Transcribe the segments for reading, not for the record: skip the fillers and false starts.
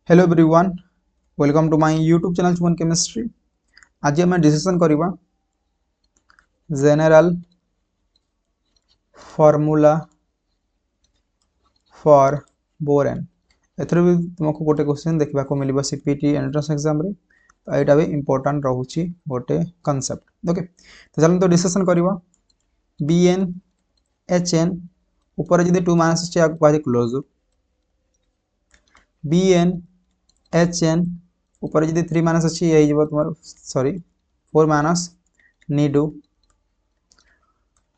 Hello everyone, welcome to my YouTube channel चुमन chemistry. आज आम डिस्कसन करवा जनरल फॉर्मूला फॉर बोरेन। एथर भी तुमको गोटे क्वेश्चन देखा मिल सीपीटी एंट्रेंस एग्जाम रे, तो यहाँ भी इंपोर्टाट रोचे गोटे कनसेप्ट। ओके, तो चलो तो डिस्कसन करवा बी एन एच एन ऊपर जी 2 माइनस कह closo, B N H N ऊपर जी 3 माइनस अच्छी ये तुम sorry 4 minus nido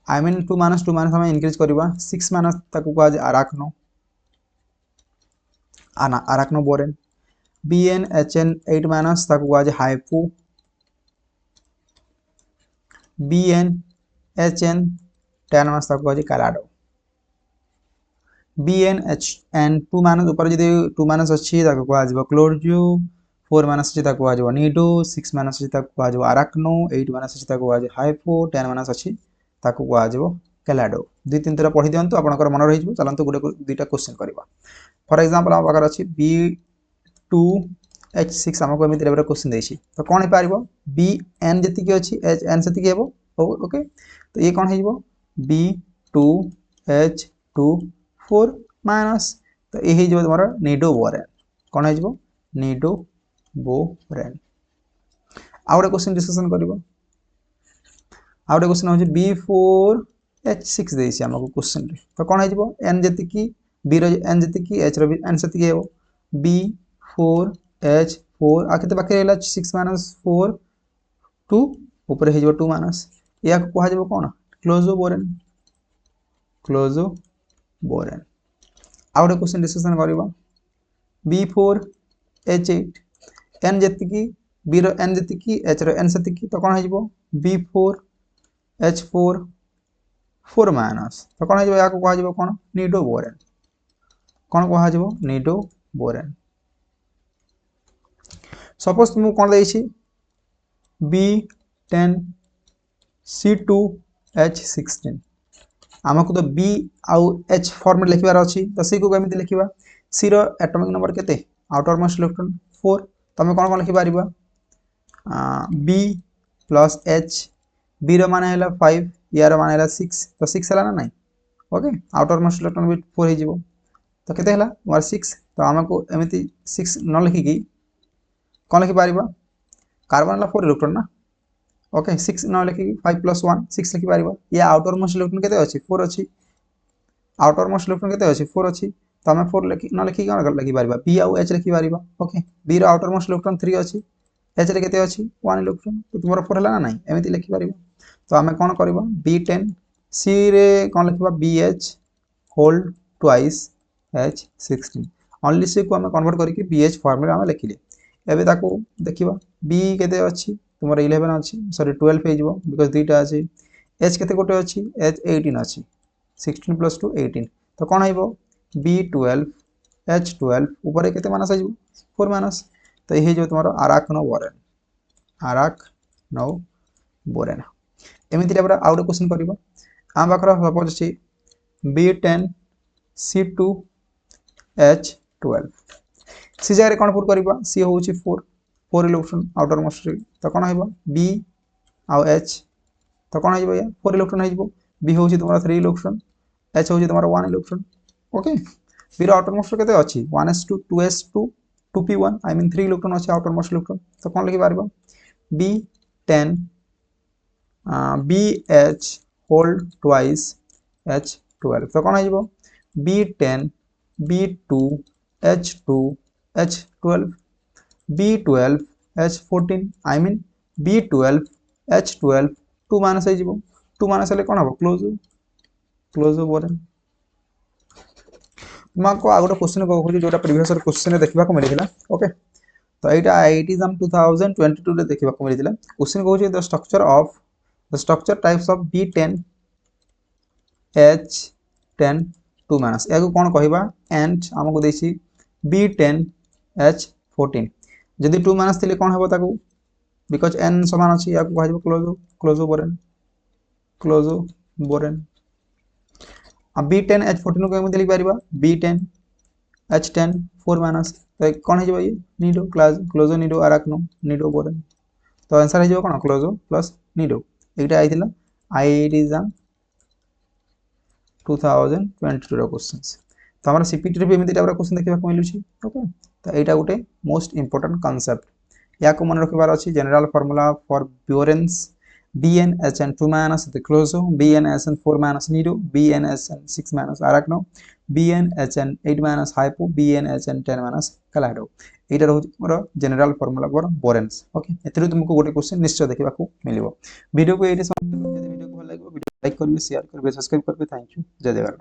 I mean 2 minus आम इनक्रीज करवा 6 माइनस ताकू कह arachno arachno borane. B N H N 8 minus ताकू कह hypho. B N H N 10 minus ताकू कह कैलाडो। B N H N 2 minus ऊपर जी 2 माइनस अच्छी ताकू कह क्लोरजू। 4 माइनस अच्छी ताकू कह नीडो। 6 माइनस अच्छी ताकू कह आराक्नो। 8 माइनस अच्छी ताकू कह हाइपो। 10 माइनस अच्छी ताकू कह कैलाडो। 2-3 थर पढ़ी दिंतु आप मन रही। चलते गोटे 2टा क्वेश्चन करवा। फॉर एग्जांपल आम पाखे अच्छी B2H6 आमको एमती क्वेश्चन देती, तो कौन हो पार बी एन जी अच्छी एच एन से हे। ओके, तो ये कौन हो B2H2 माइनस, तो ये हो तुम नीडो बोरेन। कौन हो नीडो बोरेन। आउ गोटे क्वेश्चन डिस्कसन कर। आउ गोटे क्वेश्चन हो B4H6 देती आमको क्वेश्चन, तो कौन हो एन जी बी एन जी एच री एन से हे B4H4 आते पाखे 6 माइनस 4 2 ऊपर हो 2 माइनस या कह कौन क्लोजो बोरेन। क्लोजो बोरेन। आउ गोटे क्वेश्चन डिस्कसन करवा B4H8 एन जी बी एन जी एच एन से, तो कौन हो B4H4 4 माइनस, तो कौन हो कह कौन नीडो बोरेन। कौन कह नीडो बोरेन। सपोज तुमको कौन देती B10 C2H16 आमको तो B आउ H फॉर्मेट लिखार अच्छी, तो सी को केमी लिखा सी एटॉमिक नंबर के आउटर मोस्ट इलेक्ट्रॉन 4। तुम कौन कौन लिखिपार B प्लस H बी मान है 5 यार मान है 6, तो 6 है ना ना। ओके, आउटर मोस्ट इलेक्ट्रॉन भी 4 हो, तो केते हला तुम्हार 6। तो आमको एमती 6 न लिखिकी कौन लिखिपार कार्बन 4 इलेक्ट्रॉन ना। ओके, 6 न लिखिकी 5 प्लस 1 6 लिखिपार। या आउटर मोस्ट इलेक्ट्रॉन केते अच्छी 4 अच्छी। आउटर मोस्ट इलेक्ट्रॉन केते अच्छी 4 अच्छी, तो आम 4 न लिखिकी कौन लिखिपार बी आउ एच लिखिपार। Okay, B outermost electron 3 अच्छी, एच रे केते अच्छी 1 इलेक्ट्रॉन, तो तुम 4 है ना ना एमती लिखिपार। तो आम कौन कर B10 सी रे कौन लिखा BH whole twice H16 only C को आम कन्वर्ट करके BH फॉर्मूला आम लिखिले। एबे ताको देखिबा B केते अच्छी तुम 11 अच्छी सॉरी 12 हो बिकॉज दुईटा अच्छी। H केते गोटे अच्छी H 18 अच्छी 16 प्लस 2 18, तो कौन हो B12 H12 ऊपर केते माइनस हो 4 माइनस, तो ये जो तुम आराक्नो बोरेन। आराक्नो बोरेन। एमती टाइप आउ गोटे क्वेश्चन करवा आम पाखर सपोज अच्छी B10 C2H12 सी जगह कौन पुट करवा सी हूँ 4 इलेक्ट्रॉन आउटर मोस्ट, तो कौन हो B आउ H, तो कौन हो 4 इलेक्ट्रॉन हो B हूँ तुम 3 इलेक्ट्रॉन H हूँ तुम 1 electron. Okay, B outer most के अच्छी 1s2 2s2 2p1 I mean 3 electron अच्छी आउटर मोस्ट इलेक्ट्रॉन, तो कौन लिखिपार B10 BH whole twice H12, तो कौन हो B10 B2 H2 H12 B12 H14 I mean B12 H12 2 minus हो 2 माइनस हेल्ले कौन हम क्लोज क्लोज बोरेन। तुमको आ गोटे क्वेश्चन कहूँ जो प्रीवियस क्वेश्चन देखा मिलता। ओके, तो यहाँ एग्जाम 2022 देखा मिलता। क्वेश्चन कहूँ the structure of the structure types of B10 H10 2 minus या कौन कहवा एंड आमको देसी B10 H14 जदि 2 माइनस थी कौन हम ताकू बिकज एन समान अच्छी या कह क्लोजो क्लोजो बोरेन। क्लोजो बोरेन। B10 H14 को लिखिपार B10 H10 4 माइनस तो कौन हो ये निडो क्लोजो निडो आराक्नो निडो बोरेन तो आंसर हो कौन क्लोजो प्लस निडो एटा आइथिला आईआईटी एग्जाम 2022 रो क्वेश्चंस तो हमर सीपीटी रे भी एमिति टाइप रो क्वेश्चन देखबा को मिलुची ओके तो एटा गुटे मोस्ट इंपोर्टेंट कांसेप्ट या को मन रखिबार अछि general formula for boranes BnHn 2 minus the clozo BnHn 4 minus nido BnHn 6 minus arachno BnHn 8 minus hypo BnHn 10 minus calado एटा रहउछ मोर general formula for boranes okay एतरे तुमको गोटे क्वेश्चन निश्चय देखबा को मिलिबो वीडियो को एटे वीडियो को भल लागो वीडियो लाइक करबे शेयर करबे सब्सक्राइब करबे थैंक यू जय जगन्नाथ।